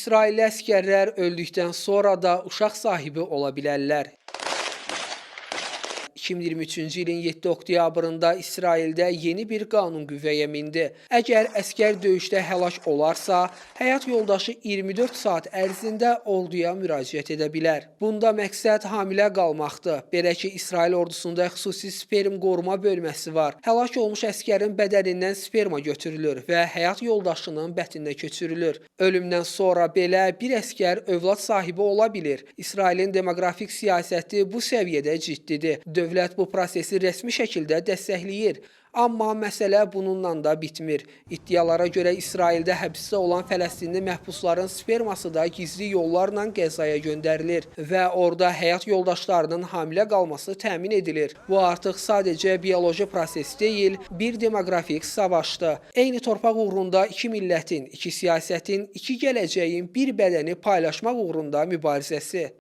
İsrailli əsgərlər öldükdən sonra da uşaq sahibi ola bilərlər. 2023-cü ilin 7 oktyabrında İsraildə yeni bir qanun qüvvəyə mindi. Əgər əskər döyüşdə həlak olarsa, həyat yoldaşı 24 saat ərzində orduya müraciət edə bilər. Bunda məqsəd hamilə qalmaqdır. Belə ki, İsrail ordusunda xüsusi sperm qoruma bölməsi var. Həlak olmuş əskərin bədənindən sperma götürülür və həyat yoldaşının bətninə köçürülür. Ölümdən sonra belə bir əskər övlad sahibi ola bilir. İsrailin demoqrafik siyasəti bu səviyyədə ciddidir. Dövlət bu prosesi rəsmi şəkildə dəstəkləyir. Amma məsələ bununla da bitmir. İddialara görə İsraildə həbsdə olan Fələstinli məhbusların sperması da gizli yollarla Qəzzaya göndərilir və orada həyat yoldaşlarının hamilə qalması təmin edilir. Bu artıq sadəcə bioloji proses deyil, bir demoqrafik savaşdır. Eyni torpaq uğrunda iki millətin, iki siyasətin, iki gələcəyin bir bədəni paylaşmaq uğrunda mübarizəsi.